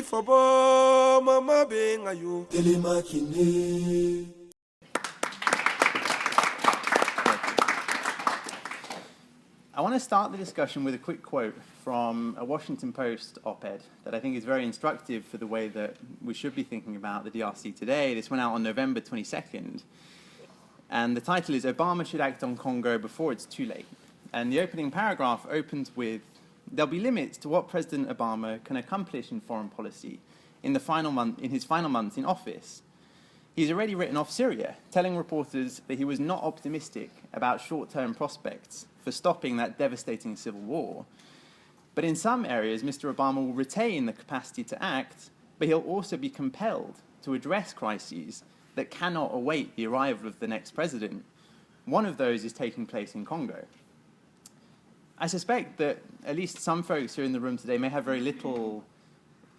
for bo mama benga you telemakine. I want to start the discussion with a quick quote from a Washington Post op-ed that I think is very instructive for the way that we should be thinking about the DRC today. This went out on November 22nd. And the title is "Obama Should Act on Congo Before It's Too Late." And the opening paragraph opens with, "There'll be limits to what President Obama can accomplish in foreign policy in his final months in office. He's already written off Syria, telling reporters that he was not optimistic about short-term prospects for stopping that devastating civil war. But in some areas, Mr. Obama will retain the capacity to act, but he'll also be compelled to address crises that cannot await the arrival of the next president. One of those is taking place in Congo." I suspect that at least some folks here in the room today may have very little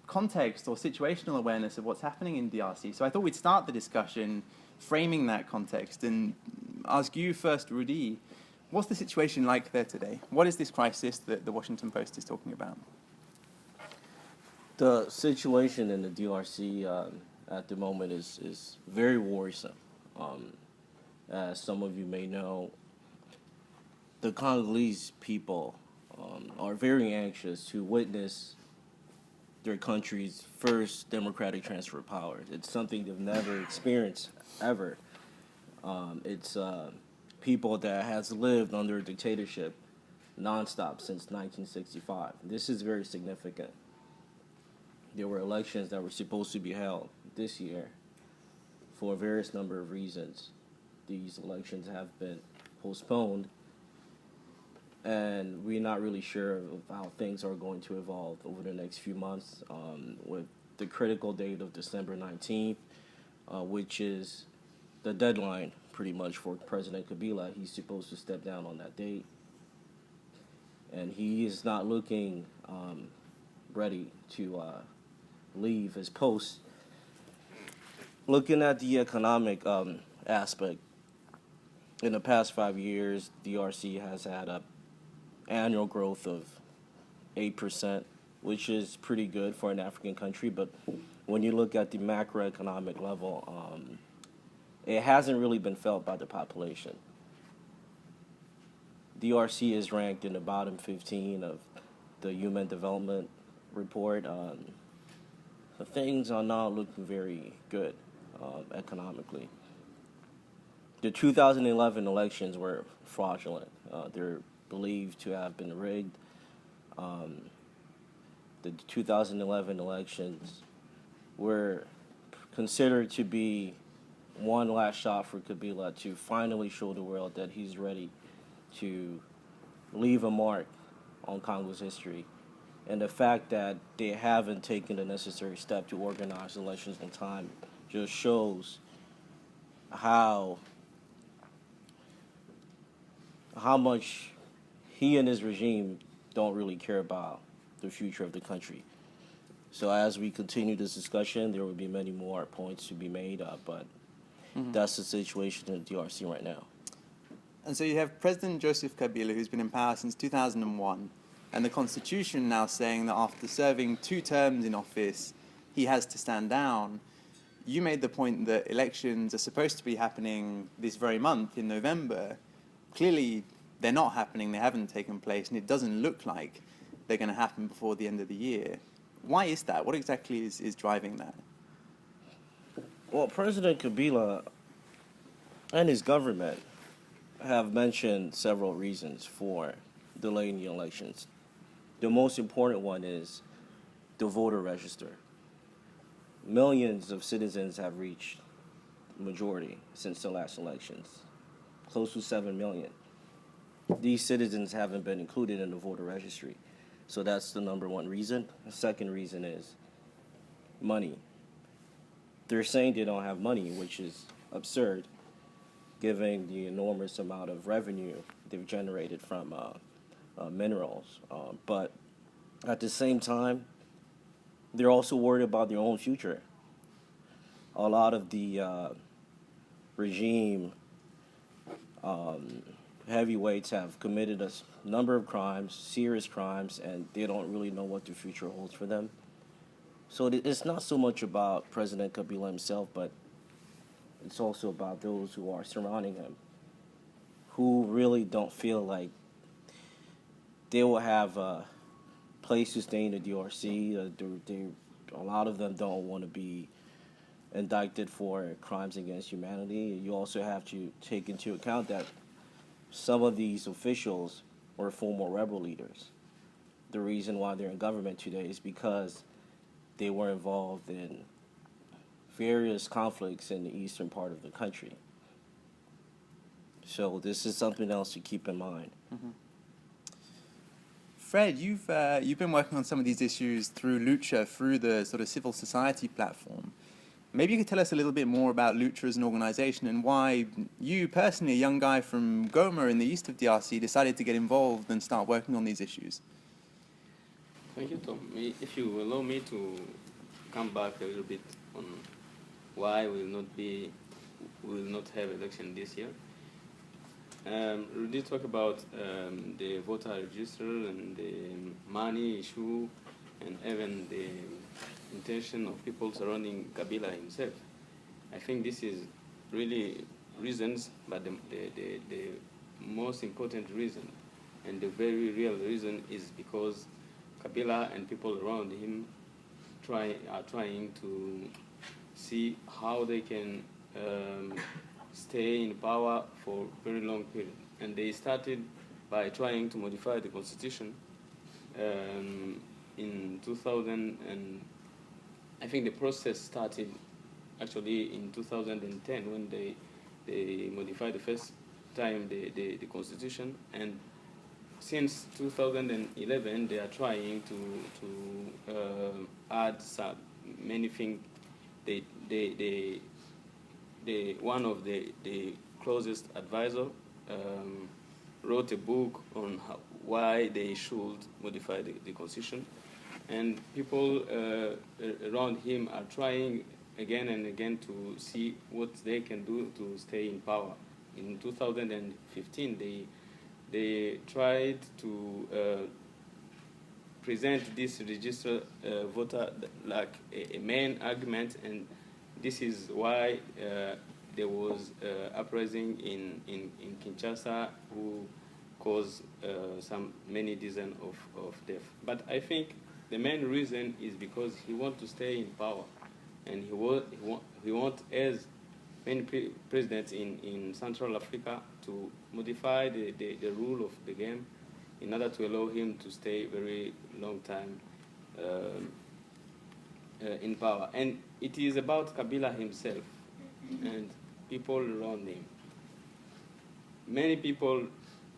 context or situational awareness of what's happening in DRC. So I thought we'd start the discussion framing that context and ask you first, Rudy, what's the situation like there today? What is this crisis that the Washington Post is talking about? The situation in the DRC at the moment is very worrisome. As some of you may know, the Congolese people are very anxious to witness their country's first democratic transfer of power. It's something they've never experienced ever. It's people that has lived under a dictatorship nonstop since 1965. This is very significant. There were elections that were supposed to be held this year for a various number of reasons. These elections have been postponed, and we're not really sure of how things are going to evolve over the next few months, with the critical date of December 19th, which is the deadline pretty much for President Kabila. He's supposed to step down on that date, and he is not looking ready to leave his post. Looking at the economic aspect, in the past 5 years, DRC has had a annual growth of 8%, which is pretty good for an African country. But when you look at the macroeconomic level, it hasn't really been felt by the population. DRC is ranked in the bottom 15 of the Human Development Report. Things are not looking very good economically. The 2011 elections were fraudulent. They're believed to have been rigged. The 2011 elections were considered to be one last shot for Kabila to finally show the world that he's ready to leave a mark on Congo's history. And the fact that they haven't taken the necessary step to organize elections on time just shows how much he and his regime don't really care about the future of the country. So as we continue this discussion, there will be many more points to be made, but that's the situation in the DRC right now. And so you have President Joseph Kabila, who's been in power since 2001, and the Constitution now saying that after serving 2 terms in office, he has to stand down. You made the point that elections are supposed to be happening this very month in November. Clearly, they're not happening, they haven't taken place, and it doesn't look like they're going to happen before the end of the year. Why is that? What exactly is driving that? Well, President Kabila and his government have mentioned several reasons for delaying the elections. The most important one is the voter register. Millions of citizens have reached majority since the last elections, close to 7 million. These citizens haven't been included in the voter registry. So that's the number one reason. The second reason is money. They're saying they don't have money, which is absurd, given the enormous amount of revenue they've generated from minerals. But at the same time, they're also worried about their own future. A lot of the regime heavyweights have committed a number of crimes, serious crimes, and they don't really know what the future holds for them. So it's not so much about President Kabila himself, but it's also about those who are surrounding him, who really don't feel like they will have a place to stay in the DRC. A lot of them don't want to be indicted for crimes against humanity. You also have to take into account that some of these officials were former rebel leaders. The reason why they're in government today is because they were involved in various conflicts in the eastern part of the country. So this is something else to keep in mind. Mm-hmm. Fred, you've been working on some of these issues through LUCHA, through the sort of civil society platform. Maybe you could tell us a little bit more about LUCHA as an organization and why you personally, a young guy from Goma in the east of DRC, decided to get involved and start working on these issues. Thank you, Tom. If you allow me to come back a little bit on why we will not have election this year. Rudy talked about the voter register and the money issue and even the intention of people surrounding Kabila himself. I think this is really reasons, but the most important reason and the very real reason is because Kabila and people around him are trying to see how they can stay in power for a very long period. And they started by trying to modify the constitution in 2000, and I think the process started actually in 2010 when they modified the first time the constitution, and since 2011 they are trying to add many things. One of the closest advisor wrote a book on why they should modify the constitution, and people around him are trying again and again to see what they can do to stay in power. In 2015, they tried to present this register voter like a main argument, and this is why there was uprising in Kinshasa who caused many dozens of deaths. But I think the main reason is because he wants to stay in power, and he want as many presidents in Central Africa to modify the rule of the game in order to allow him to stay very long time in power. And it is about Kabila himself and people around him. Many people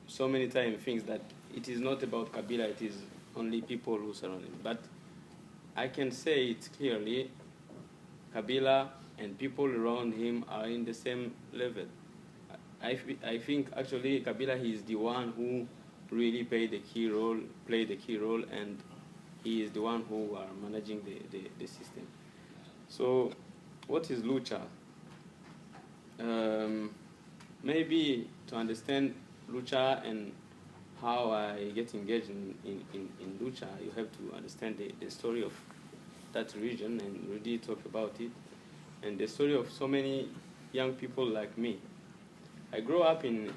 so many times think that it is not about Kabila, it is only people who surround him. But I can say it clearly, Kabila and people around him are in the same level. I think actually Kabila, he is the one who really played the key role, and he is the one who are managing the system. So what is LUCHA? Maybe to understand LUCHA and how I get engaged in LUCHA, you have to understand the story of that region, and Rudy talked about it, and the story of so many young people like me. I grew up in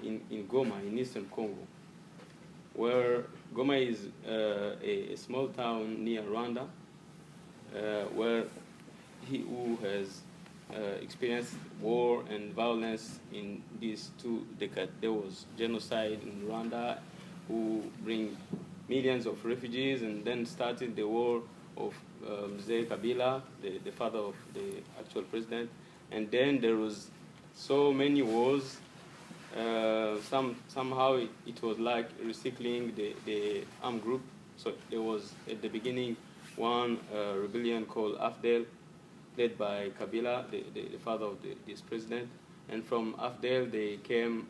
Goma, in eastern Congo, where Goma is a small town near Rwanda, where he who has experienced war and violence in these 2 decades. There was genocide in Rwanda, who bring millions of refugees, and then started the war of Mzee Kabila, the father of the actual president. And then there was so many wars. Somehow it was like recycling the armed group. So there was at the beginning one rebellion called AFDEL, led by Kabila, the father of this president. And from AFDEL they came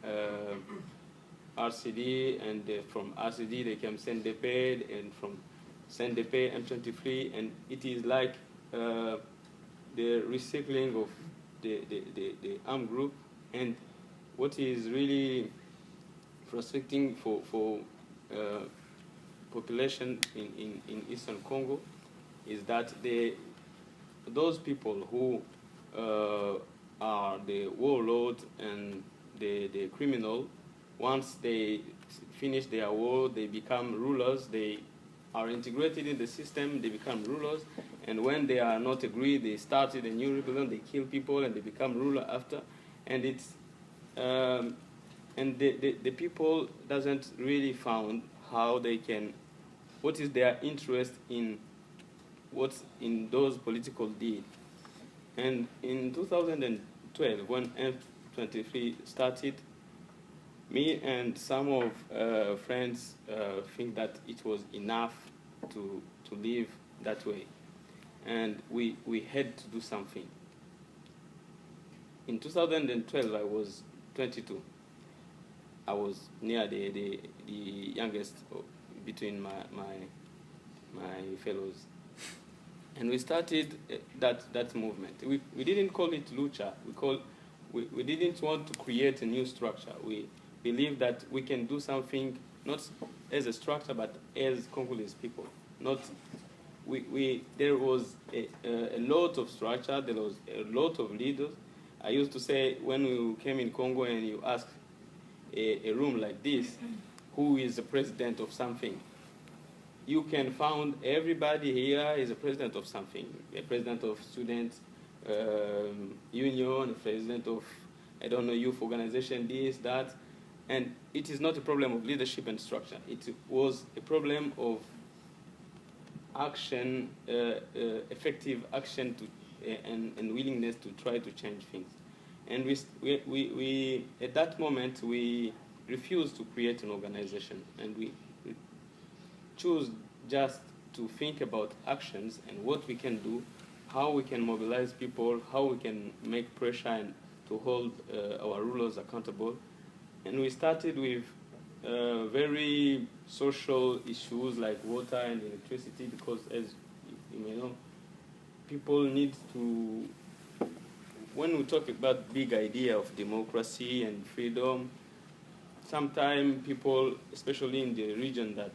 RCD, and from RCD they came CNDP, and from CNDP M23, and it is like the recycling of the armed group. And what is really frustrating for population in Eastern Congo is that those people who are the warlord and the criminal, once they finish their war, they become rulers. They are integrated in the system. They become rulers, and when they are not agreed, they started a new rebellion. They kill people, and they become ruler after. And it's and the people doesn't really found how they can, what is their interest in what's in those political deeds. And in 2012, when M23 started, me and some of friends think that it was enough to live that way. And we had to do something. In 2012, I was 22. I was near the youngest between my fellows. And we started that movement. We didn't call it LUCHA. We didn't want to create a new structure. We believe that we can do something not as a structure but as Congolese people. There was a lot of structure. There was a lot of leaders. I used to say when we came in Congo and you ask a room like this, who is the president of something? You can find everybody here is a president of something. A president of student union, a president of, I don't know, youth organization, this, that. And it is not a problem of leadership and structure. It was a problem of action, effective action and willingness to try to change things. And we at that moment, we refused to create an organization. And we choose just to think about actions and what we can do, how we can mobilize people, how we can make pressure and to hold our rulers accountable. And we started with very social issues like water and electricity, because as you may know, people need to, when we talk about big idea of democracy and freedom, sometimes people, especially in the region that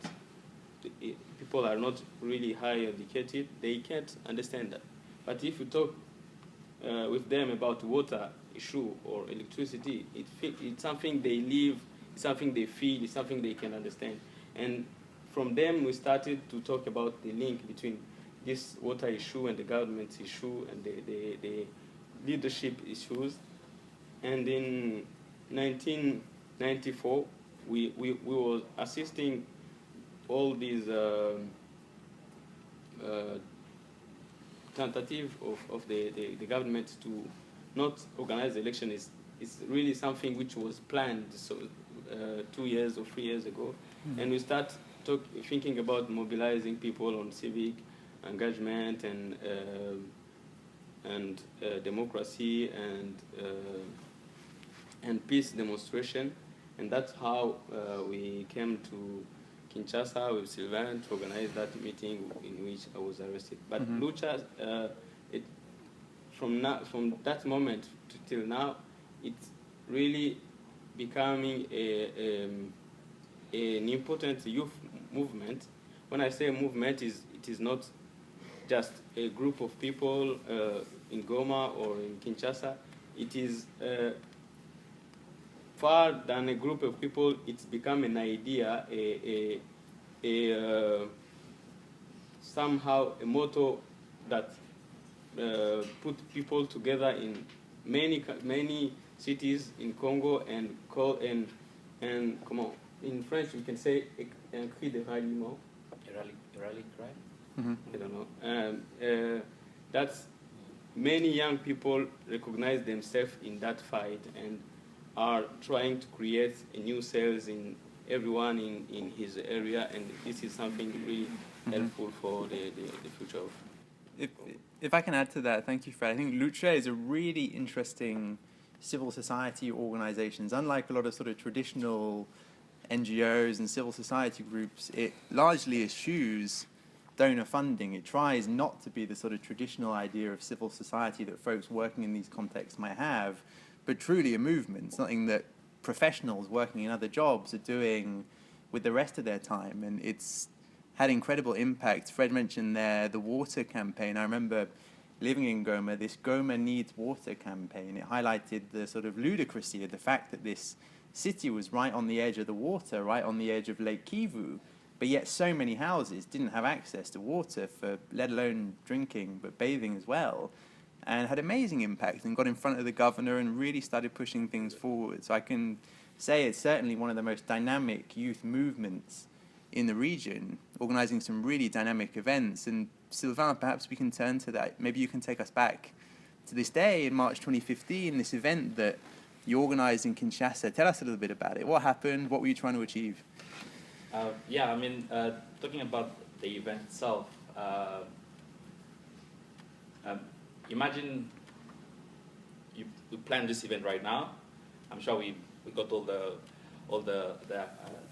people are not really high educated, they can't understand that. But if you talk with them about water issue or electricity, it's something they live, it's something they feel, it's something they can understand. And from them we started to talk about the link between this water issue and the government issue and the leadership issues. And in 1994, we were assisting all these tentative of the government to not organize the election is really something which was planned 2 years or 3 years ago. Mm-hmm. And we start thinking about mobilizing people on civic engagement and democracy and peace demonstration. And that's how we came to Kinshasa with Sylvain to organize that meeting in which I was arrested. But mm-hmm. LUCHA, from that moment till now, it's really becoming an important youth movement. When I say movement, it is not just a group of people in Goma or in Kinshasa. It is far than a group of people. It's become an idea, somehow a motto that put people together in many cities in Congo and come on, in French we can say un cri de ralliement. A rally cry? Mm-hmm. I don't know. That's many young people recognize themselves in that fight and are trying to create a new cells in everyone in his area, and this is something really mm-hmm. helpful for the future of. If I can add to that, thank you, Fred. I think LUCHA is a really interesting civil society organizations. Unlike a lot of sort of traditional NGOs and civil society groups, it largely eschews donor funding. It tries not to be the sort of traditional idea of civil society that folks working in these contexts might have, but truly a movement, something that professionals working in other jobs are doing with the rest of their time. And it's had incredible impact. Fred mentioned there the water campaign. I remember living in Goma, this Goma Needs Water campaign. It highlighted the sort of ludicrousy of the fact that this city was right on the edge of the water, right on the edge of Lake Kivu, but yet so many houses didn't have access to water for, let alone drinking, but bathing as well, and had amazing impact and got in front of the governor and really started pushing things forward. So I can say it's certainly one of the most dynamic youth movements in the region, organizing some really dynamic events. And Sylvain, perhaps we can turn to that. Maybe you can take us back to this day in March 2015, this event that you organized in Kinshasa. Tell us a little bit about it. What happened? What were you trying to achieve? Talking about the event itself, imagine we planned this event right now. I'm sure we got all the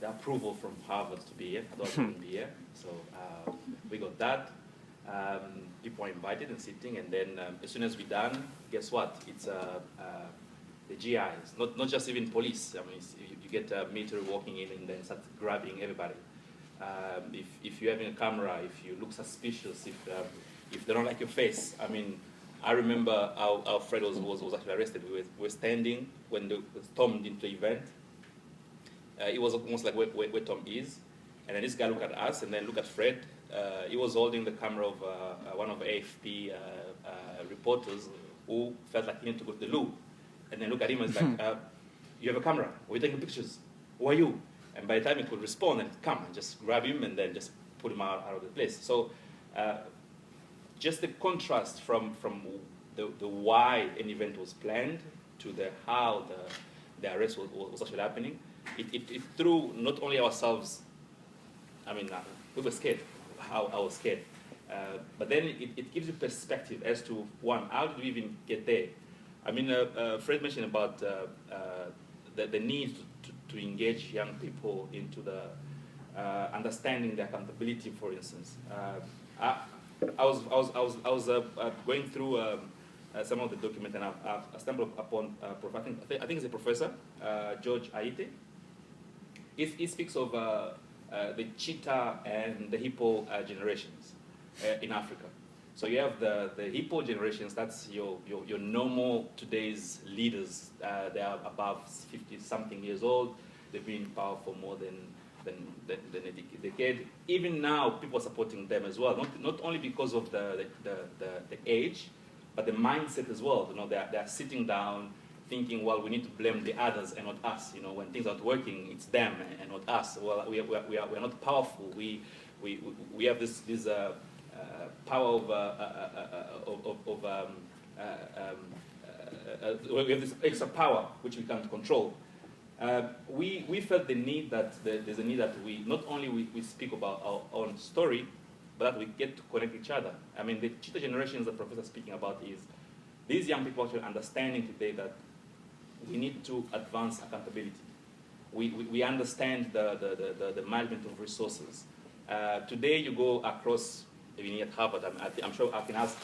approval from Harvard to be here. Otherwise, we wouldn't be here. So we got that. People are invited and sitting, and then as soon as we're done, guess what? It's the GIs, not just even police. I mean, you get military walking in and then start grabbing everybody. If you're having a camera, if you look suspicious, if they don't like your face, I mean, I remember our Fred was actually arrested. We were standing when Tom did the event. It was almost like where Tom is, and then this guy looked at us and then looked at Fred. He was holding the camera of one of the AFP reporters who felt like he needed to go to the loo. And then look at him and it's like, you have a camera, we're taking pictures, who are you? And by the time he could respond and come and just grab him and then just put him out of the place. So just the contrast from the why an event was planned to the how the arrest was actually happening, it threw not only ourselves, I mean, we were scared, how I was scared, but then it gives you perspective as to, one, how did we even get there? I mean, Fred mentioned about the need to engage young people into the understanding the accountability, for instance. I was going through some of the documents, and I stumbled upon I think it's a professor, George Aite. He speaks of the cheetah and the hippo generations in Africa. So you have the hippo generations, that's your normal today's leaders. They are above 50-something years old. They've been in power for more than a decade. Even now, people are supporting them as well. Not only because of the age, but the mindset as well. You know, they are sitting down, thinking, well, we need to blame the others and not us. You know, when things aren't working, it's them and not us. Well, we are not powerful. We have this power we have this extra power which we can't control. We felt the need that there's a need that we not only we speak about our own story, but that we get to connect each other. I mean, the cheetah generations the professor is speaking about is these young people actually understanding today that we need to advance accountability. We understand the management of resources. Today you go across, even at Harvard, I'm sure I can ask,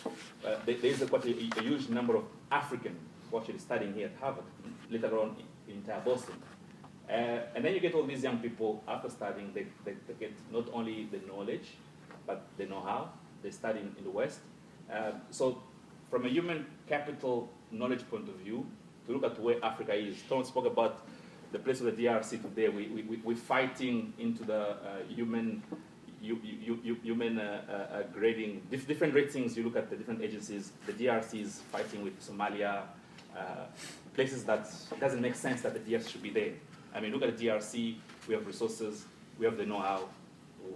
there is quite a huge number of Africans who are actually studying here at Harvard, later on in entire Boston. And then you get all these young people, after studying, they get not only the knowledge, but the know-how. They study in the West. So from a human capital knowledge point of view, to look at where Africa is, Tom spoke about the place of the DRC today. We're fighting into the human grading, different ratings. You look at the different agencies. The DRC is fighting with Somalia, places that it doesn't make sense that the DRC should be there. I mean, look at the DRC. We have resources. We have the know-how.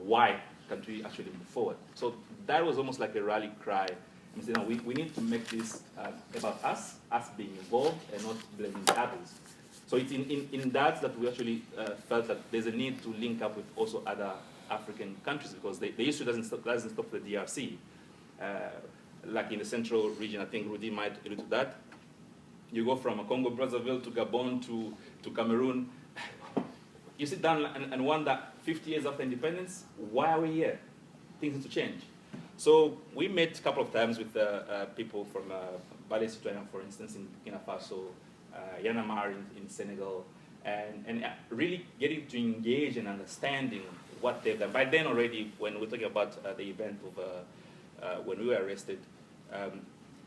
Why can't we actually move forward? So that was almost like a rally cry. And say, no, we need to make this about us being involved, and not blaming the others. So it's in that we actually felt that there's a need to link up with also other African countries, because the issue doesn't stop the DRC. Like in the central region, I think Rudy might allude to that. You go from Congo Brazzaville to Gabon to Cameroon. You sit down and wonder, 50 years after independence, why are we here? Things need to change. So we met a couple of times with people from Ballet Citoyen, for instance, in Burkina Faso, Yanamar in Senegal, and really getting to engage and understanding what they've done. By then already, when we're talking about the event of when we were arrested,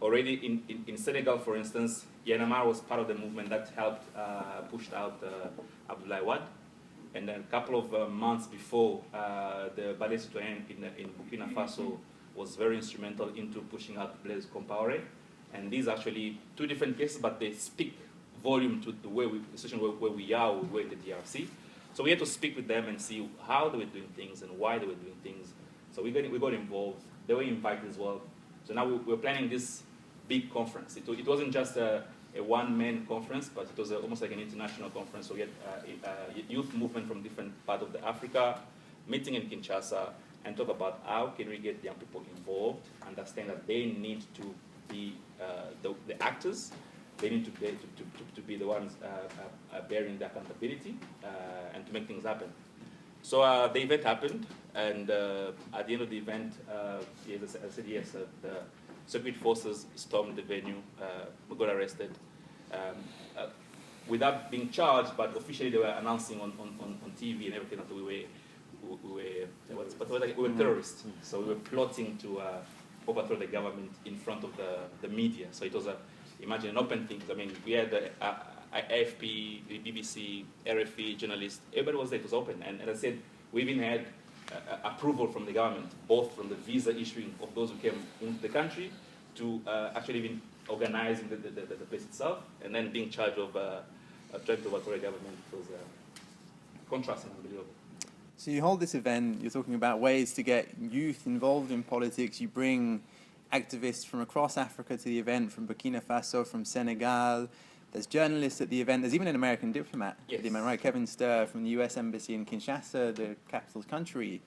Already in Senegal, for instance, Yanamar was part of the movement that helped pushed out Abdoulaye Wade. And then a couple of months before, the Ballet Citoyen in Burkina Faso was very instrumental into pushing out Blaise Compaoré. And these are actually two different cases, but they speak volume to the way the situation where we are, where the DRC. So we had to speak with them and see how they were doing things and why they were doing things. So we got involved. They were invited as well. So now we're planning this big conference. It wasn't just a one-man conference, but it was almost like an international conference. So we had youth movement from different parts of the Africa meeting in Kinshasa and talk about how can we get young people involved, understand that they need to be the actors. They need to be the ones bearing the accountability and to make things happen. So the event happened, and at the end of the event, yes, I said yes, the security forces stormed the venue, we got arrested. Without being charged, but officially they were announcing on TV and everything that we were terrorists. So we were plotting to overthrow the government in front of the media. So it was imagine an open thing. I mean, we had the AFP, the BBC, RFE, journalists. Everybody was there. It was open. And as I said, we even had approval from the government, both from the visa issuing of those who came into the country to actually even organizing the place itself, and then being charged of trying to overthrow the government. It was contrasting, unbelievable. So you hold this event, you're talking about ways to get youth involved in politics. You bring activists from across Africa to the event, from Burkina Faso, from Senegal. There's journalists at the event. There's even an American diplomat at the event, right? Kevin Sturr from the US Embassy in Kinshasa, the capital country.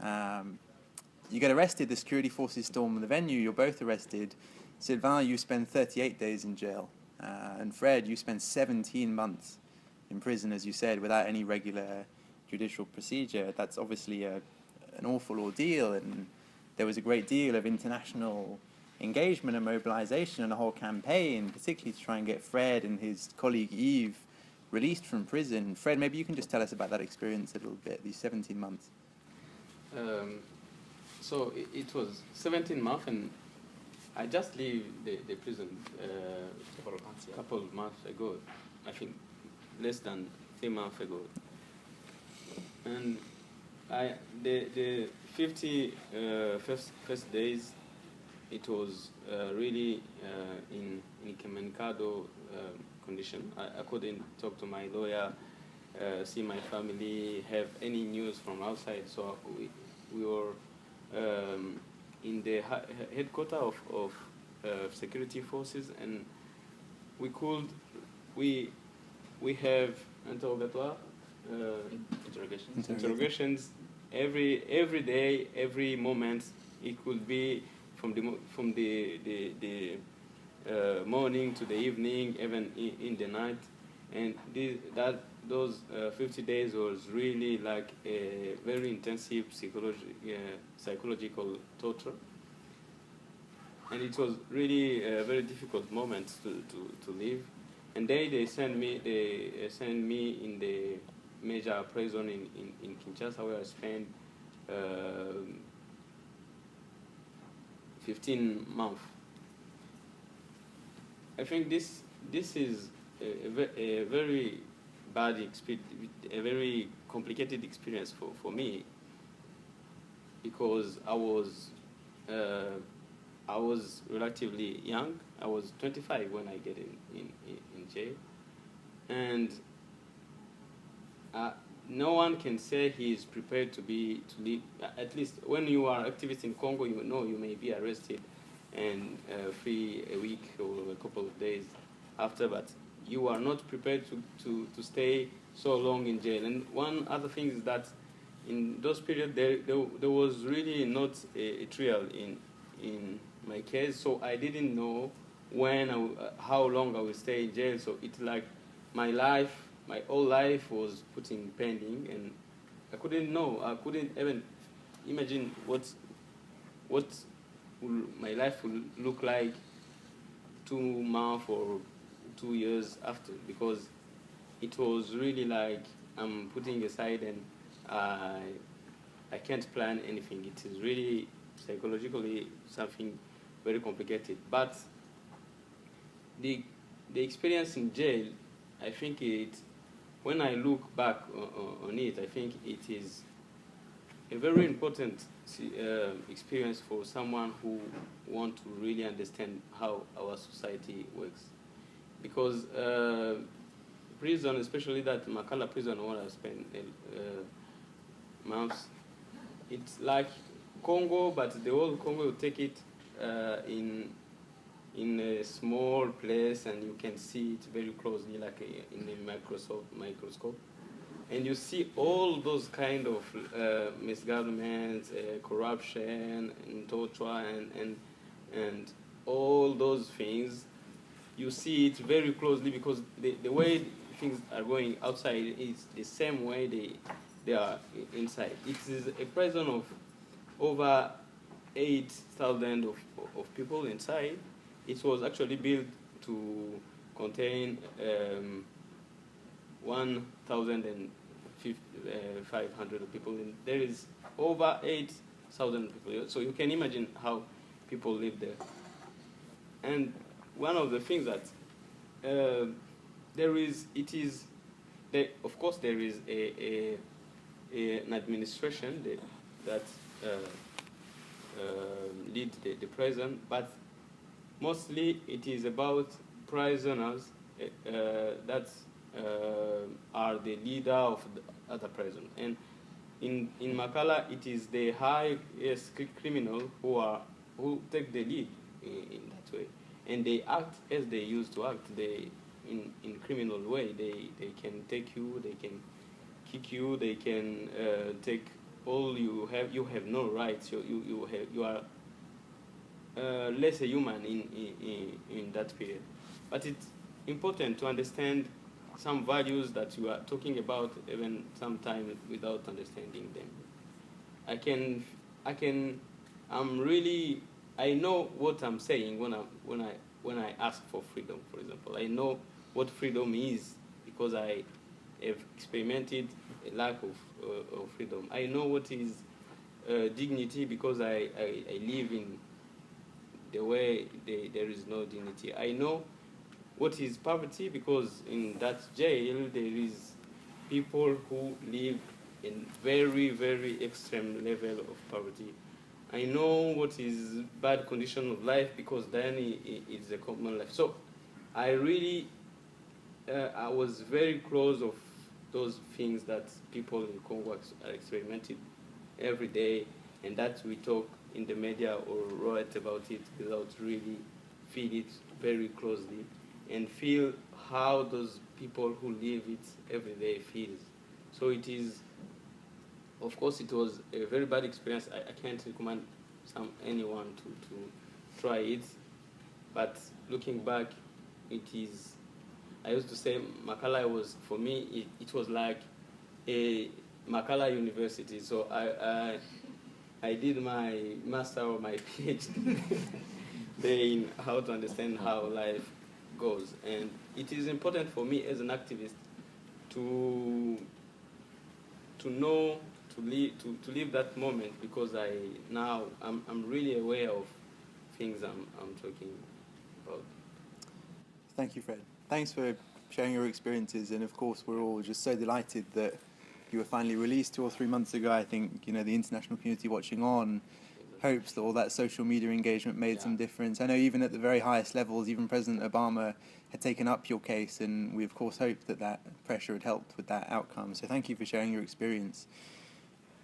You get arrested. The security forces storm the venue. You're both arrested. Sylvain, you spend 38 days in jail. And Fred, you spend 17 months in prison, as you said, without any regular judicial procedure. That's obviously an awful ordeal, and there was a great deal of international engagement and mobilization and a whole campaign, particularly to try and get Fred and his colleague Yves released from prison. Fred, maybe you can just tell us about that experience a little bit, these 17 months. So it was 17 months, and I just leave the prison a couple of months ago. I think less than 3 months ago. And the 50 first days, it was really in incommunicado condition. I couldn't talk to my lawyer, see my family, have any news from outside. So we were in the headquarters of security forces, and we have interrogatoire, interrogations every day, every moment. It could be from the morning to the evening, even in the night, and those 50 days was really like a very intensive psychological torture, and it was really a very difficult moment to live. And they sent me in the major prison in Kinshasa, where I spent 15 months. I think this is a very bad experience, a very complicated experience for me, because I was relatively young. I was 25 when I get in jail, and no one can say he is prepared to live. At least when you are activist in Congo, you know you may be arrested and free a week or a couple of days after, but you are not prepared to stay so long in jail. And one other thing is that in those periods there was really not a trial in my case, so I didn't know how long I will stay in jail. So it's like my whole life was put in pending, and I couldn't know. I couldn't even imagine what my life will look like 2 months or 2 years after, because it was really like I'm putting aside, and I can't plan anything. It is really psychologically something very complicated. But the experience in jail, I think when I look back on it, I think it is a very important experience for someone who wants to really understand how our society works. Because prison, especially that Makala prison where I spent months, it's like Congo, but the whole Congo will take it in a small place, and you can see it very closely, like in a microscope. And you see all those kind of misgovernments, corruption, and torture, and all those things. You see it very closely because the way things are going outside is the same way they are inside. It is a prison of over 8,000 of people inside. It was actually built to contain 1,500 people. And there is over 8,000 people. So you can imagine how people live there. And one of the things that of course there is an administration that lead the prison, but mostly it is about prisoners that are the leader of the other prison. And in Makala, it is the highest criminal who take the lead in that way, and they act as they used to act. In criminal way, they can take you, they can kick you, they can take all you have. You have no rights. You are less a human in that period. But it's important to understand some values that you are talking about, even sometimes without understanding them. I know what I'm saying when I ask for freedom, for example. I know what freedom is because I have experimented a lack of freedom. I know what is dignity because I live in the way there is no dignity. I know what is poverty because in that jail there is people who live in very, very extreme level of poverty. I know what is bad condition of life because then it's a common life. So I really, I was very close of those things that people in Congo are experimenting every day, and that we talk in the media or write about it without really feel it very closely and feel how those people who live it every day feels. So it is, of course, it was a very bad experience. I can't recommend anyone to try it. But looking back, it is, I used to say Makala was, for me, it was like a Makala University. So I did my master or my PhD there in how to understand how life goes. And it is important for me as an activist to know, to live that moment, because I'm really aware of things I'm talking about. Thank you, Fred. Thanks for sharing your experiences, and of course we're all just so delighted that you were finally released 2 or 3 months ago. I think the international community watching on hopes that all that social media engagement made some difference. I know even at the very highest levels, even President Obama had taken up your case, and we of course hoped that pressure had helped with that outcome. So thank you for sharing your experience.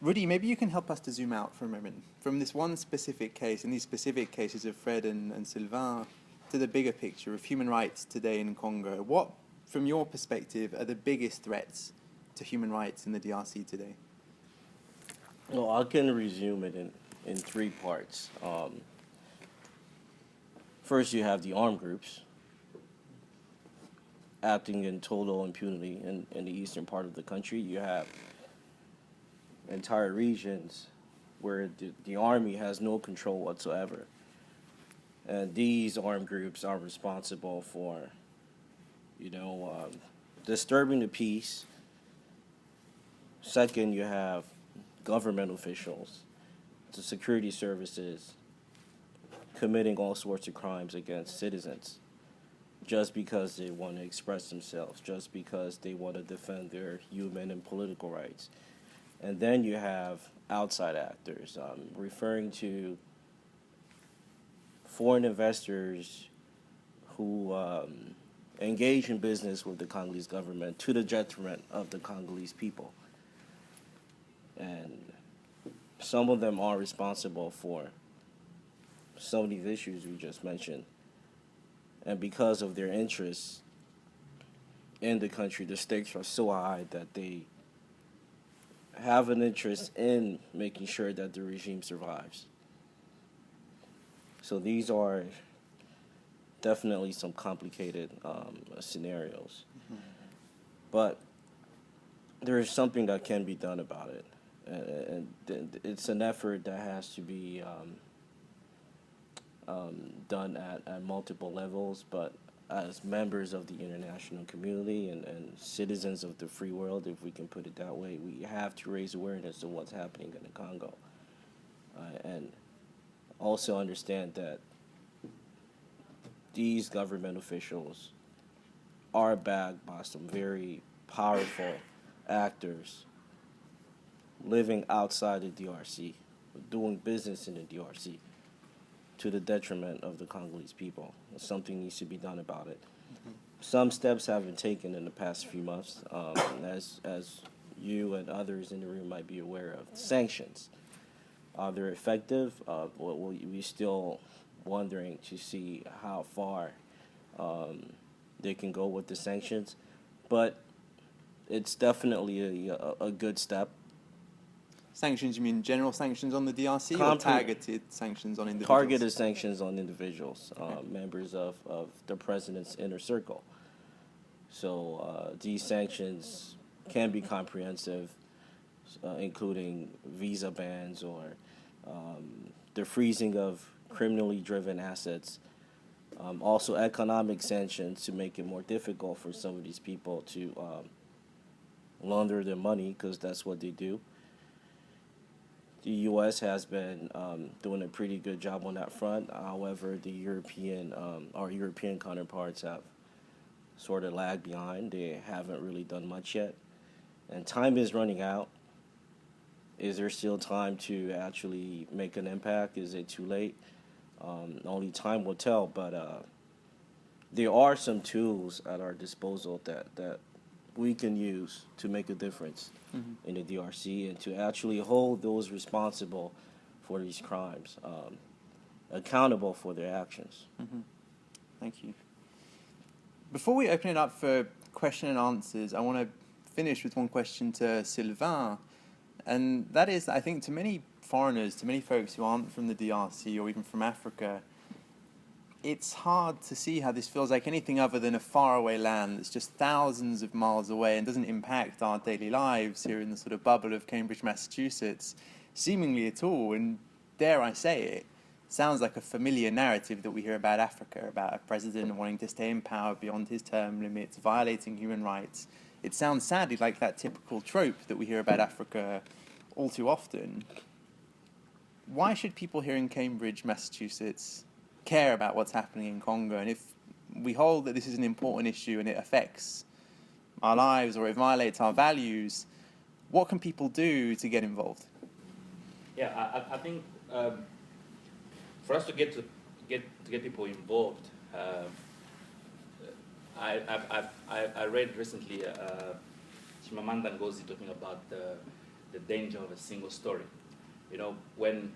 Rudy, maybe you can help us to zoom out for a moment from this one specific case and these specific cases of Fred and Sylvain to the bigger picture of human rights today in Congo. What, from your perspective, are the biggest threats to human rights in the DRC today? Well, I can resume it in 3 parts. First, you have the armed groups acting in total impunity in the eastern part of the country. You have entire regions where the army has no control whatsoever. And these armed groups are responsible for, disturbing the peace. Second, you have government officials, the security services, committing all sorts of crimes against citizens just because they want to express themselves, just because they want to defend their human and political rights. And then you have outside actors, referring to foreign investors who engage in business with the Congolese government to the detriment of the Congolese people. And some of them are responsible for some of these issues we just mentioned. And because of their interests in the country, the stakes are so high that they have an interest in making sure that the regime survives. So these are definitely some complicated scenarios. Mm-hmm. But there is something that can be done about it. And it's an effort that has to be done at multiple levels, but as members of the international community and citizens of the free world, if we can put it that way, we have to raise awareness of what's happening in the Congo. And also understand that these government officials are backed by some very powerful actors living outside the DRC, doing business in the DRC, to the detriment of the Congolese people. Something needs to be done about it. Mm-hmm. Some steps have been taken in the past few months, as you and others in the room might be aware of. Sanctions. Are they effective? We're still wondering to see how far they can go with the sanctions, but it's definitely a good step. Sanctions, you mean general sanctions on the DRC or targeted sanctions on individuals? Targeted sanctions on individuals, okay. Members of the president's inner circle. So these sanctions can be comprehensive, including visa bans or the freezing of criminally driven assets. Also economic sanctions to make it more difficult for some of these people to launder their money, because that's what they do. The U.S. has been doing a pretty good job on that front. However, our European counterparts have sort of lagged behind. They haven't really done much yet. And time is running out. Is there still time to actually make an impact? Is it too late? Only time will tell, but there are some tools at our disposal that we can use to make a difference in the DRC and to actually hold those responsible for these crimes accountable for their actions. Mm-hmm. Thank you. Before we open it up for question and answers, I want to finish with one question to Sylvain, and that is, I think, to many foreigners, to many folks who aren't from the DRC or even from Africa, it's hard to see how this feels like anything other than a faraway land that's just thousands of miles away and doesn't impact our daily lives here in the sort of bubble of Cambridge, Massachusetts, seemingly at all. And dare I say it, sounds like a familiar narrative that we hear about Africa, about a president wanting to stay in power beyond his term limits, violating human rights. It sounds sadly like that typical trope that we hear about Africa all too often. Why should people here in Cambridge, Massachusetts, care about what's happening in Congo? And if we hold that this is an important issue and it affects our lives or it violates our values, what can people do to get involved? Yeah, I think for us to get people involved, I read recently Chimamanda Ngozi talking about the danger of a single story. You know, when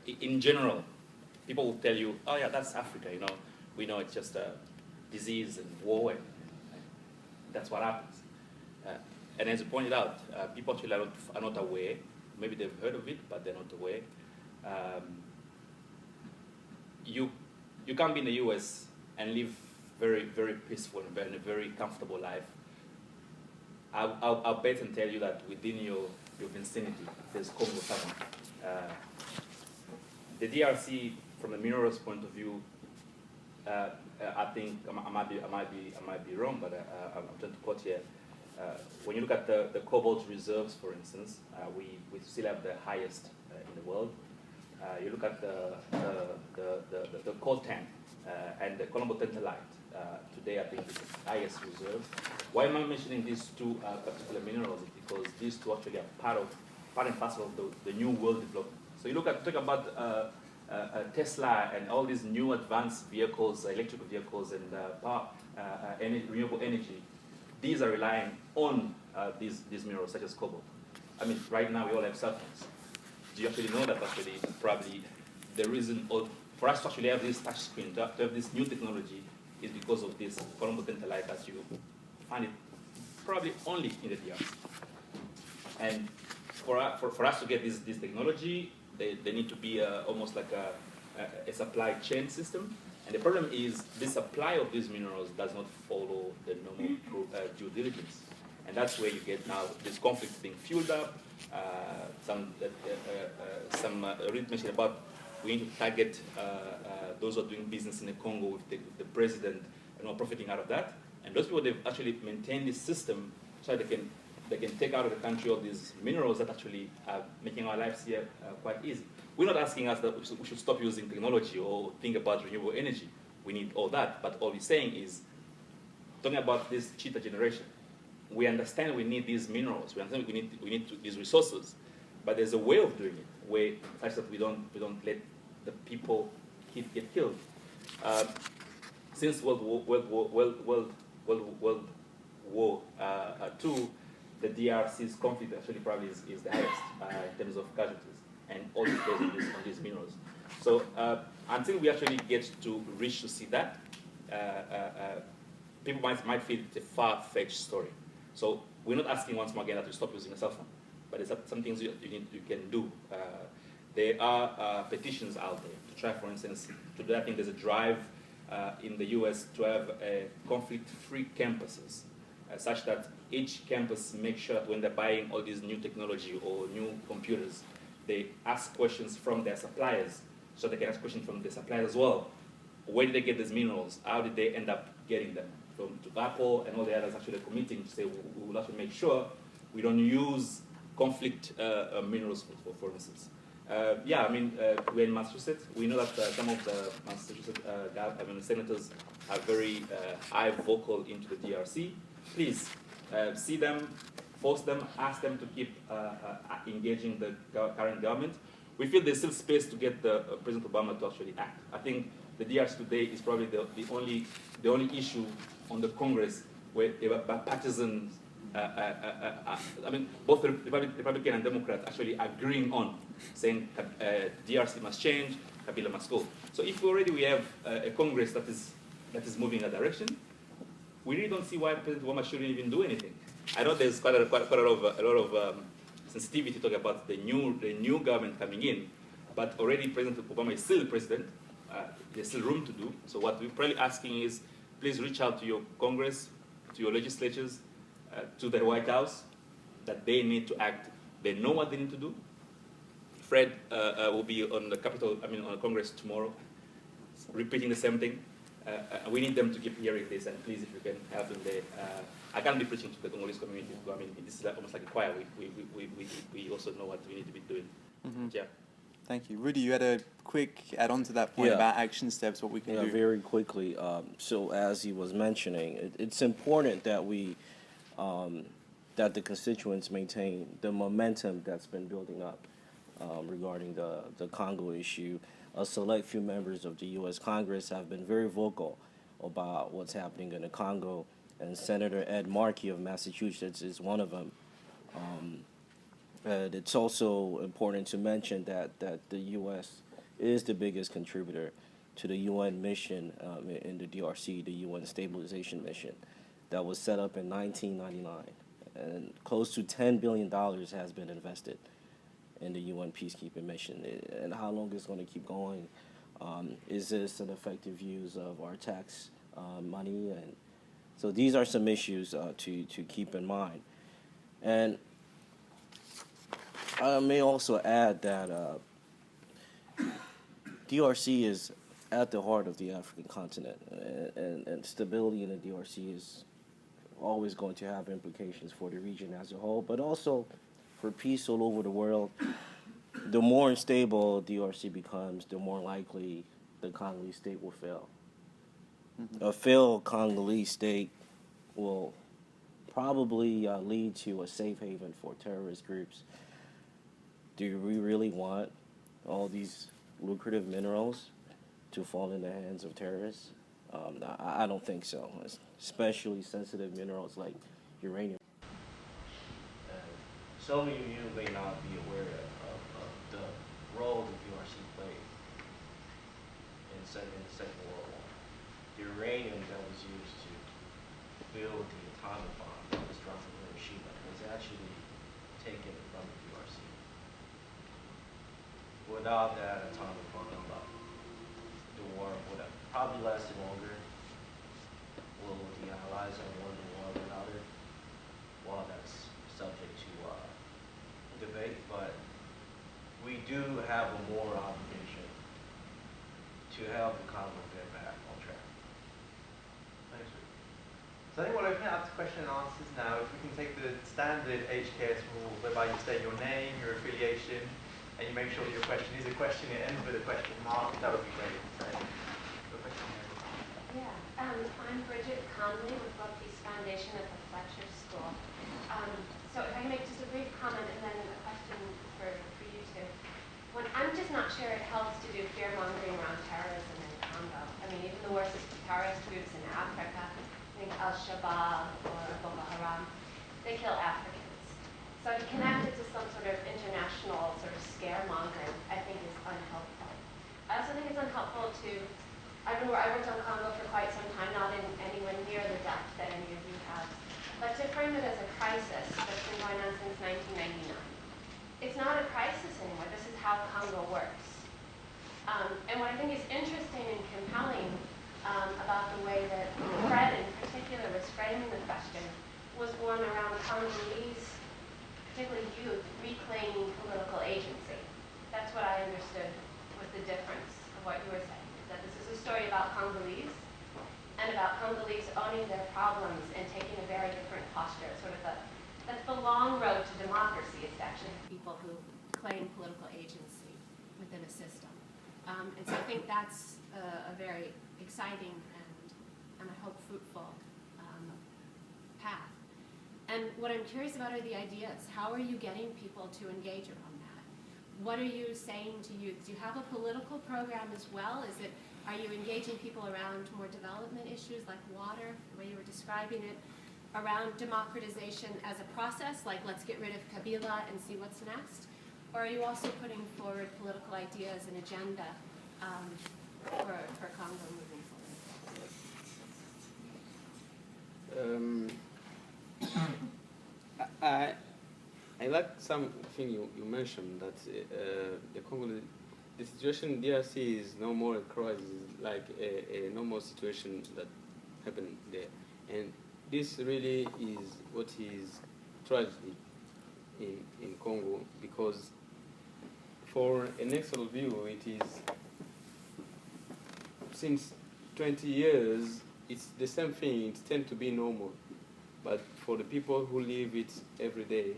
in general, people will tell you, oh yeah, that's Africa, you know. We know it's just a disease and war, and that's what happens. And as you pointed out, people actually are not aware. Maybe they've heard of it, but they're not aware. You can be in the US and live very, very peaceful and a very comfortable life. I'll bet and tell you that within your vicinity, there's Congo somewhere. The DRC, from a minerals point of view, I think I might be wrong, but I'm trying to quote here. When you look at the cobalt reserves, for instance, we still have the highest in the world. You look at the coltan and the Colombo tantalite. Today, I think it's the highest reserve. Why am I mentioning these two particular minerals? Is because these two actually are part and parcel of the new world development. So you talk about Tesla and all these new advanced vehicles, electrical vehicles, and renewable energy. These are relying on these minerals, such as cobalt. I mean, right now we all have cell phones. Do you actually know that actually probably the reason for us to actually have this touch screen, to have this new technology, is because of this Colombo tantalite that you find it probably only in the DRC. And for us to get this technology, they need to be almost like a supply chain system. And the problem is the supply of these minerals does not follow the normal due diligence. And that's where you get now this conflict being fueled up. Read mentioned about we need to target those who are doing business in the Congo with the president and profiting out of that. And those people, they've actually maintained this system so they can take out of the country all these minerals that actually are making our lives here quite easy. We're not asking us that we should stop using technology or think about renewable energy. We need all that, but all we're saying is, talking about this cheetah generation, we understand we need these minerals, we understand we need these resources, but there's a way of doing it, where such that we don't let the people get killed. Since World War II, the DRC's conflict actually probably is the highest in terms of casualties, and all this based on these minerals. So until we actually get to reach to see that, people might feel it's a far-fetched story. So we're not asking once more again that we stop using a cell phone, but there's some things you can do. There are petitions out there to try, for instance, to do. I think there's a drive in the US to have conflict-free campuses, such that each campus makes sure that when they're buying all these new technology or new computers, they ask questions from their suppliers, so they can ask questions from the suppliers as well. Where did they get these minerals? How did they end up getting them? From Apple and all the others actually committing to say we will actually make sure we don't use conflict minerals, for instance. We're in Massachusetts. We know that some of the Massachusetts senators are very high vocal into the DRC. Please see them, force them, ask them to keep engaging the current government. We feel there's still space to get President Obama to actually act. I think the DRC today is probably the only issue on the Congress where partisan, both the Republican and Democrat actually agreeing on saying DRC must change, Kabila must go. So if we have a Congress that is moving in that direction, we really don't see why President Obama shouldn't even do anything. I know there's quite a lot of sensitivity talking about the new government coming in, but already President Obama is still the president. There's still room to do. So what we're probably asking is, please reach out to your Congress, to your legislatures, to the White House, that they need to act. They know what they need to do. Fred will be on the on the Congress tomorrow, repeating the same thing. We need them to keep hearing this, and please, if you can help them there. I can't be preaching to the Congolese community. This is almost like a choir. We also know what we need to be doing. Mm-hmm. Yeah. Thank you. Rudy, you had a quick add-on to that point about action steps, what we can do. Very quickly. So as he was mentioning, it's important that that the constituents maintain the momentum that's been building up regarding the Congo issue. A select few members of the U.S. Congress have been very vocal about what's happening in the Congo, and Senator Ed Markey of Massachusetts is one of them. And it's also important to mention that the U.S. is the biggest contributor to the UN mission in the DRC, the UN Stabilization Mission, that was set up in 1999. And close to $10 billion has been invested in the UN peacekeeping mission. And how long is it going to keep going? Is this an effective use of our tax money? And so these are some issues to keep in mind. And I may also add that DRC is at the heart of the African continent, and stability in the DRC is always going to have implications for the region as a whole, but also for peace all over the world. the more unstable DRC becomes, the more likely the Congolese state will fail. A failed Congolese state will probably lead to a safe haven for terrorist groups. Do we really want all these lucrative minerals to fall in the hands of terrorists? I don't think so, especially sensitive minerals like uranium. Some of you may not be aware of the role the DRC played in the Second World War. The uranium that was used to build the atomic bomb that was dropped in Hiroshima was actually taken from the DRC. Without that atomic bomb, the war would have probably lasted longer. Will the Allies have won the war without it? Well, that's subject to debate, but we do have a moral obligation to help the Congo get back on track. Thanks, Rudy. So I think we'll open it up to question and answers now. If we can take the standard HKS rule whereby you state your name, your affiliation, and you make sure that your question is a question, it ends with a question mark, that would be great. So, the question here. Yeah, I'm Bridget Conley with World Peace Foundation at the Fletcher School. So if I can make just a brief comment and then a question for you two. I'm just not sure it helps to do fear-mongering around terrorism in Congo. I mean, even the worst terrorist groups in Africa, I think Al-Shabaab or Boko Haram, they kill Africans. So to connect it to some sort of international sort of scaremongering, I think is unhelpful. I also think it's unhelpful to, I worked on Congo for quite some time, not in anywhere near the depth that any of you have, but to frame it as a crisis that's been going on since 1999. It's not a crisis anymore. This is how Congo works. And what I think is interesting and compelling about the way that Fred in particular was framing the question was one around Congolese, particularly youth, reclaiming political agency. That's what I understood was the difference of what you were saying, is that this is a story about Congolese and about Congolese owning their problems and taking a very different posture. Sort of that's the long road to democracy. It's actually people who claim political agency within a system. And so I think that's a very exciting and I hope fruitful path. And what I'm curious about are the ideas. How are you getting people to engage around that? What are you saying to youth? Do you have a political program as well? Are you engaging people around more development issues like water, the way you were describing it, around democratization as a process, like let's get rid of Kabila and see what's next? Or are you also putting forward political ideas and agenda for Congo moving forward? I like something you mentioned, that the Congo, the situation in DRC is no more a crisis, like a normal situation that happened there. And this really is what is tragedy in Congo, because for an external view, it is, since 20 years, it's the same thing, it tends to be normal. But for the people who live it every day,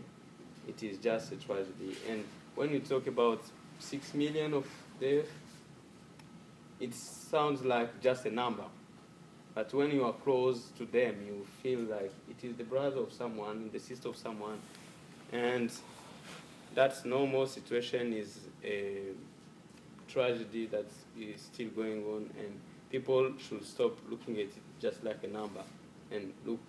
it is just a tragedy. And when you talk about 6 million of deaths, it sounds like just a number. But when you are close to them, you feel like it is the brother of someone, the sister of someone. And that normal situation is a tragedy that is still going on, and people should stop looking at it just like a number and look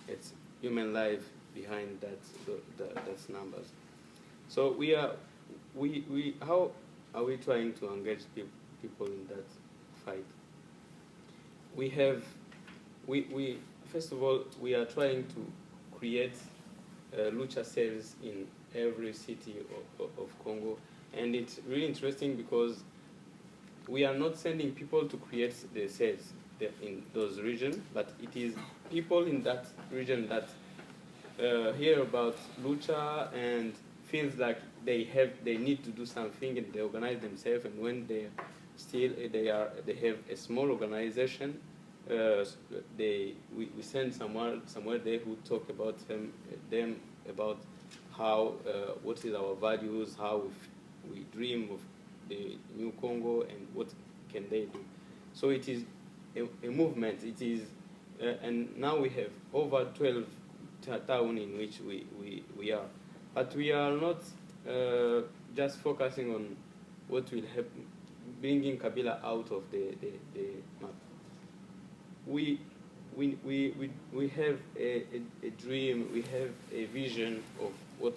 at human life behind that's numbers. So how are we trying to engage people in that fight? First of all, we are trying to create LUCHA cells in every city of Congo, and it's really interesting because we are not sending people to create the cells in those regions, but it is people in that region that hear about LUCHA and feels like they need to do something, and they organize themselves. And when they have a small organization, we send somewhere there who talk about them about how what is our values, how we dream of the new Congo, and what can they do. So it is a movement. It is, and now we have over 12 towns in which we are. But we are not just focusing on what will help bringing Kabila out of the map. We have a dream, we have a vision of what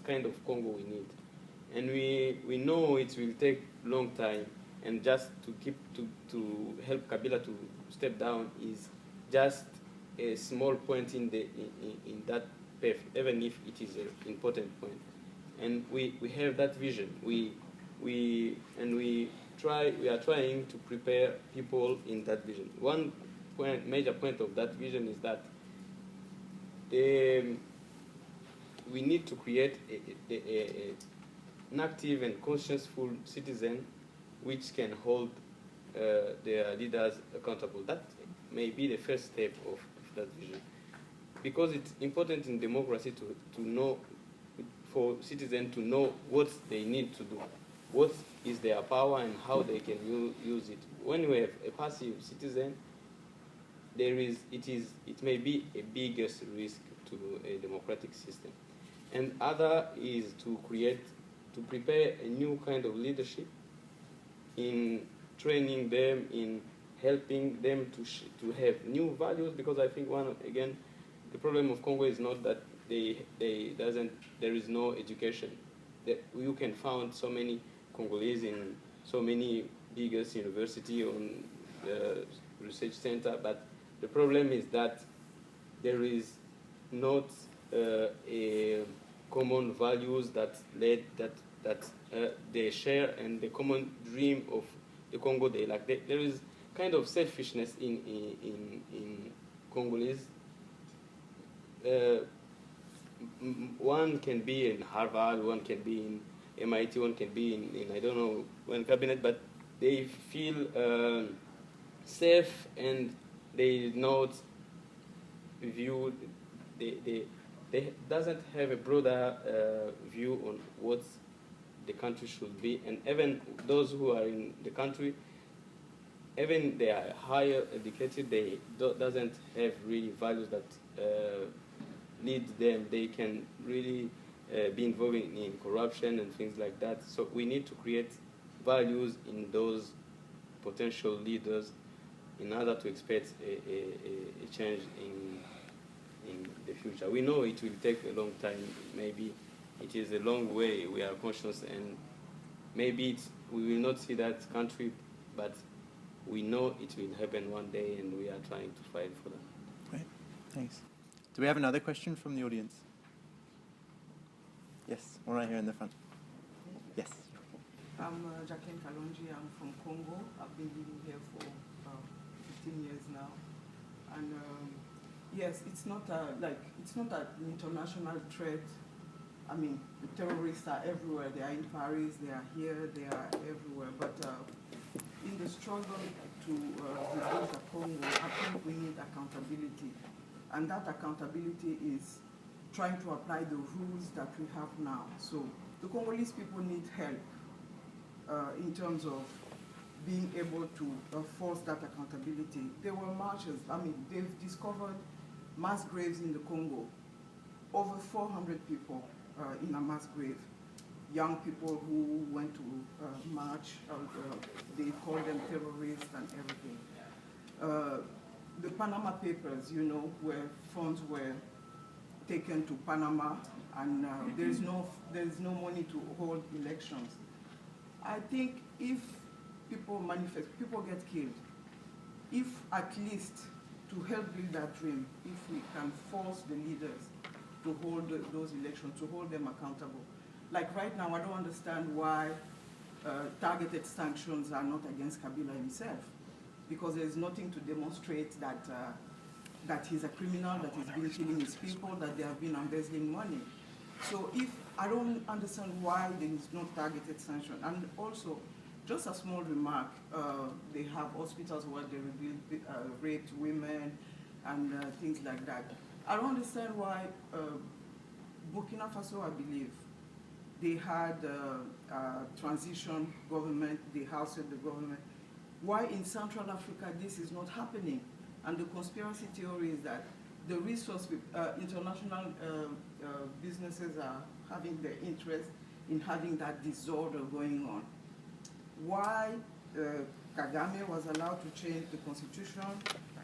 kind of Congo we need. And we know it will take a long time, and just to help Kabila to step down is just a small point in that path, even if it is an important point. And we have that vision. We are trying to prepare people in that vision. One major point of that vision is that we need to create an active and consciousful citizen which can hold their leaders accountable. That may be the first step of that vision. Because it's important in democracy to know, for citizens to know what they need to do, what is their power and how they can use it. When we have a passive citizen, it may be a biggest risk to a democratic system. And other is to prepare a new kind of leadership, in training them, in helping them to have new values, because I think the problem of Congo is not that there is no education. You can find so many Congolese in so many biggest university on research center, but the problem is that there is not a common values that they share, and the common dream of the Congo they like. There is kind of selfishness in Congolese. One can be in Harvard, one can be in MIT, one can be in I don't know, one cabinet, but they feel safe, and they not view, they doesn't have a broader view on what the country should be. And even those who are in the country, even they are higher educated, they doesn't have really values that lead them. They can really be involved in corruption and things like that. So we need to create values in those potential leaders in order to expect a change in the future. We know it will take a long time. Maybe it is a long way. We are conscious, and maybe we will not see that country, but we know it will happen one day, and we are trying to fight for that. Great, thanks. Do we have another question from the audience? Yes, one right here in the front. Yes. I'm Jacqueline Kalonji. I'm from Congo. I've been living here for 15 years now, and yes, it's not an international threat. I mean, the terrorists are everywhere. They are in Paris. They are here. They are everywhere. But in the struggle to rebuild the Congo, I think we need accountability, and that accountability is trying to apply the rules that we have now. So the Congolese people need help in terms of being able to force that accountability. There were marches. I mean, they've discovered mass graves in the Congo. Over 400 people in a mass grave. Young people who went to march, they called them terrorists and everything. The Panama Papers, where funds were taken to Panama, and there's no money to hold elections. I think if people manifest, people get killed. If at least to help build that dream, if we can force the leaders to hold those elections, to hold them accountable. Like right now, I don't understand why targeted sanctions are not against Kabila himself, because there's nothing to demonstrate that he's a criminal, that he's been killing his people, that they have been embezzling money. So I don't understand why there is no targeted sanction. And also, just a small remark, they have hospitals where they raped women and things like that. I don't understand why Burkina Faso, I believe, they had a transition government, they ousted the government. Why in Central Africa this is not happening? And the conspiracy theory is that the resource, international businesses are having their interest in having that disorder going on. Why Kagame was allowed to change the constitution,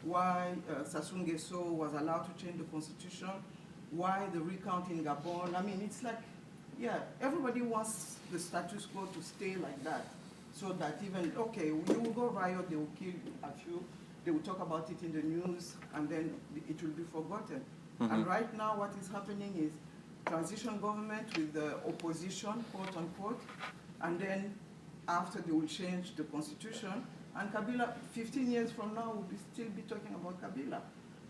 why Sassou Nguesso was allowed to change the constitution, why the recount in Gabon. I mean, it's like, yeah, everybody wants the status quo to stay like that, so that even, okay, you will go riot, they will kill a few, they will talk about it in the news, and then it will be forgotten. Mm-hmm. And right now what is happening is transition government with the opposition, quote unquote, and then after they will change the constitution, and Kabila, 15 years from now, will still be talking about Kabila.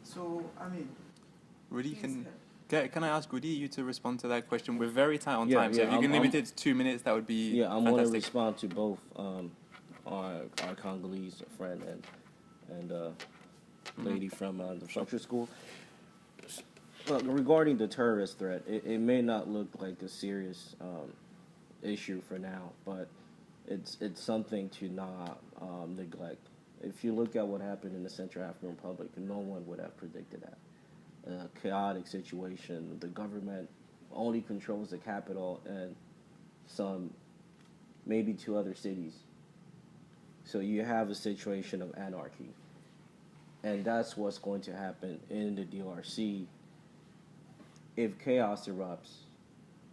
So, I mean, Rudy, can I ask Rudy you to respond to that question? We're very tight on time, so if you can limit it to 2 minutes, that would be I'm fantastic. going to respond to both our Congolese friend and lady from the structure school. Look, regarding the terrorist threat, it may not look like a serious issue for now, but it's something to not neglect. If you look at what happened in the Central African Republic, no one would have predicted that. A chaotic situation. The government only controls the capital and maybe 2 other cities. So you have a situation of anarchy. And that's what's going to happen in the DRC if chaos erupts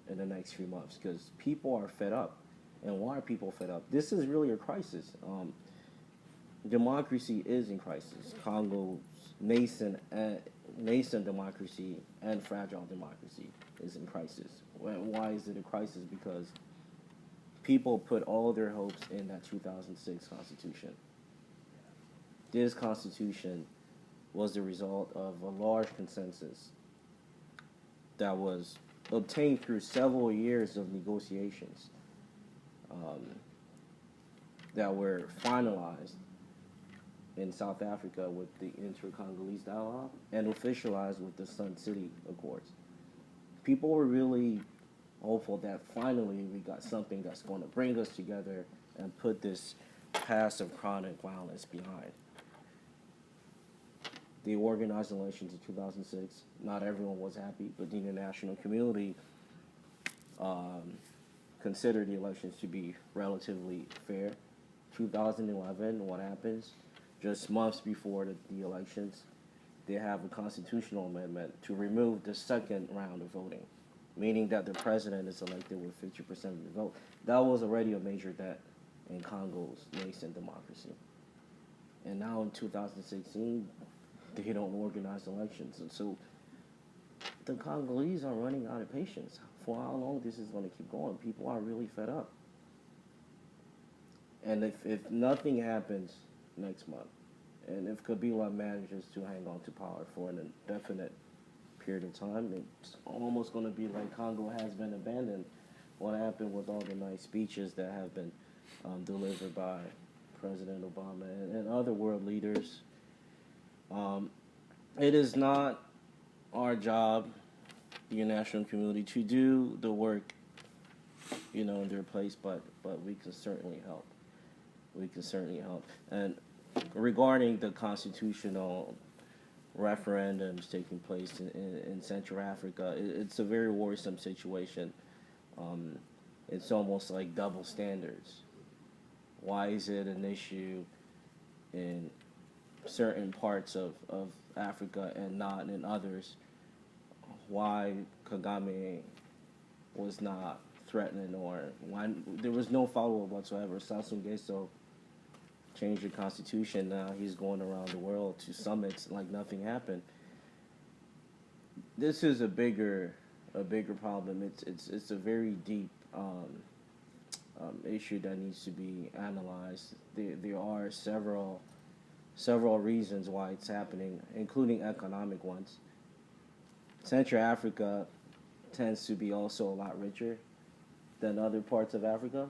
in the next few months, because people are fed up. And why are people fed up? This is really a crisis. Democracy is in crisis. Congo's nascent democracy and fragile democracy is in crisis. Why is it a crisis? Because people put all their hopes in that 2006 Constitution. This Constitution was the result of a large consensus that was obtained through several years of negotiations that were finalized in South Africa with the Inter-Congolese Dialogue and officialized with the Sun City Accords. People were really hopeful that finally we got something that's going to bring us together and put this past of chronic violence behind. They organized elections in 2006. Not everyone was happy, but the international community considered the elections to be relatively fair. 2011, what happens? Just months before the elections, they have a constitutional amendment to remove the second round of voting, meaning that the president is elected with 50% of the vote. That was already a major debt in Congo's nascent democracy. And now in 2016, they don't organize elections. And so the Congolese are running out of patience. For how long this is going to keep going? People are really fed up. And if nothing happens next month, and if Kabila manages to hang on to power for an indefinite period of time, it's almost going to be like Congo has been abandoned. What happened with all the nice speeches that have been delivered by President Obama and other world leaders. It is not our job, the international community, to do the work, in their place, but we can certainly help. We can certainly help. And regarding the constitutional referendums taking place in Central Africa, it's a very worrisome situation. It's almost like double standards. Why is it an issue in certain parts of Africa and not in others? Why Kagame was not threatening, or why there was no follow-up whatsoever. Sassou Nguesso changed the constitution. Now he's going around the world to summits like nothing happened. This is a bigger problem. It's a very deep issue that needs to be analyzed. There are several reasons why it's happening, including economic ones. Central Africa tends to be also a lot richer than other parts of Africa.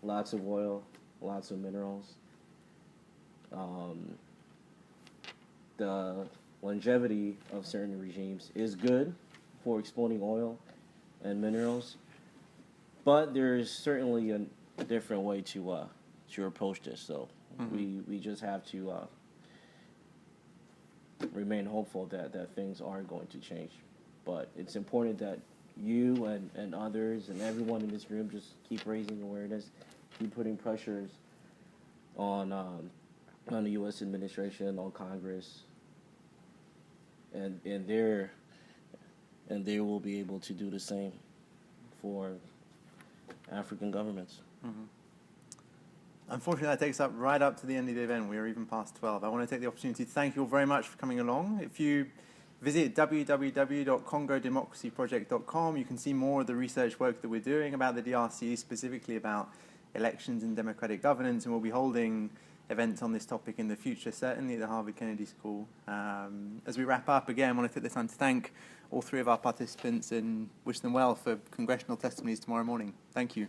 Lots of oil, lots of minerals. The longevity of certain regimes is good for exporting oil and minerals, but there's certainly a different way to approach this. So we just have to remain hopeful that things are going to change. But it's important that you and others and everyone in this room just keep raising awareness, keep putting pressures on the U.S. administration, on Congress, and they will be able to do the same for African governments. Unfortunately, that takes us right up to the end of the event. We are even past 12. I want to take the opportunity to thank you all very much for coming along. If you visit www.congodemocracyproject.com, you can see more of the research work that we're doing about the DRC, specifically about elections and democratic governance, and we'll be holding events on this topic in the future, certainly at the Harvard Kennedy School. As we wrap up, again, I want to take this time to thank all three of our participants and wish them well for congressional testimonies tomorrow morning. Thank you.